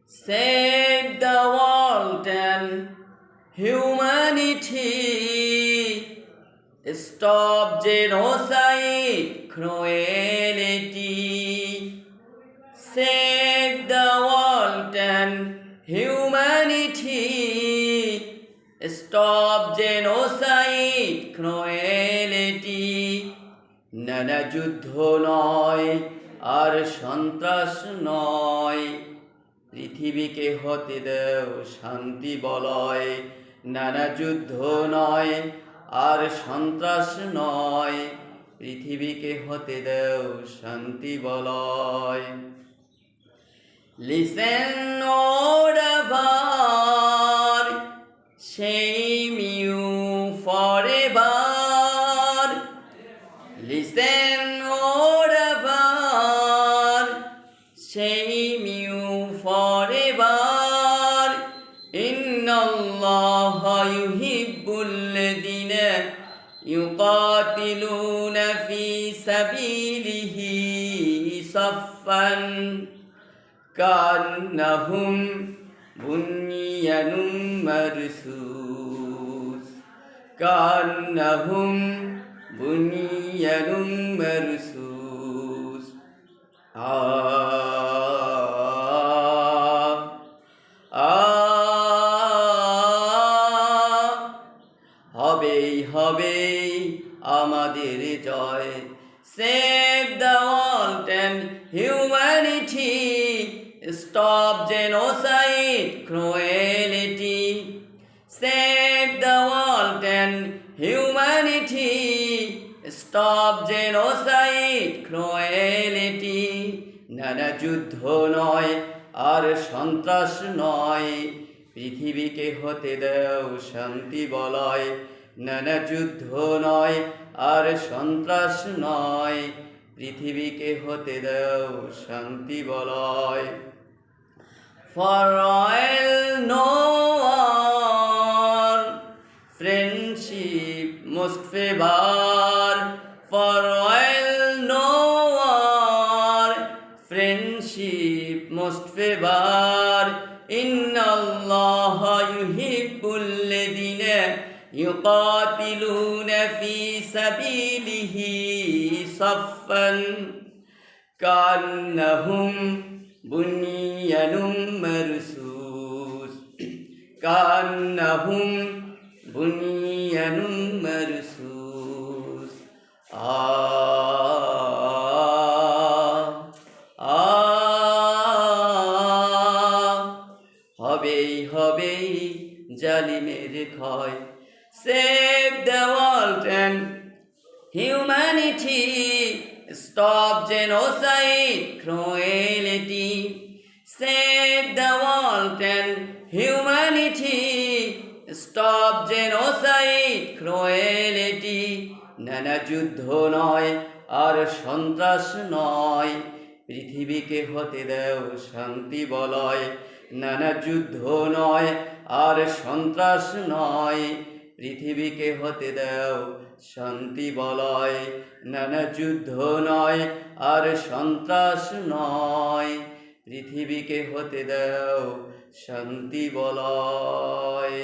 Save the world and humanity. Stop genocide, cruelty. Save the world and humanity. Stop genocide, cruelty. নানা যুদ্ধ নয় আর সন্ত্রাস নয়, পৃথিবীকে হতে দেও শান্তি বলয়। নানা যুদ্ধ নয় আর সন্ত্রাস নয়, পৃথিবীকে হতে দেও শান্তি বলয়। Listen, O Ravar, shame you forever. Listen, O Ravar, shame you forever. Inna Allaha yuhibbul ladina yuqatiluna fi sabilihi saffan ka'annahum bunyanun marsus. Ka'annahum bunyanun marsus. হবেই হবেই আমাদের জয়। Save the world and humanity. Stop genocide, cruelty. Save the world and humanity. Stop genocide, cruelty. নানা যুদ্ধ নয় আর সন্ত্রাস নয়, পৃথিবীকে হতে দেও শান্তি বলয়। নানা যুদ্ধ নয় আর সন্ত্রাস নয়, পৃথিবীকে হতে দেও শান্তি বলয়। For royal no war, friendship most favor. For royal no war, friendship most favor. Inna Allaha yuhibbul ladina yuqatiluna fi sabilihi saffan ka'annahum bunyanun marsus. Ka'annahum bunyanun marsus. হবেই হবেই জালিমের ক্ষয়। Save the world and humanity. Stop genocide, cruelty. Save the world and humanity. Stop genocide, cruelty. নানা যুদ্ধ নয় আর সন্ত্রাস নয়, পৃথিবীকে হতে দেও শান্তি বলয়। নানা যুদ্ধ নয় আর সন্ত্রাস নয়, পৃথিবীকে হতে দেও শান্তি বলয়। নানা যুদ্ধ নয় আর সন্ত্রাস নয়, পৃথিবীকে হতে দেও শান্তি বলয়।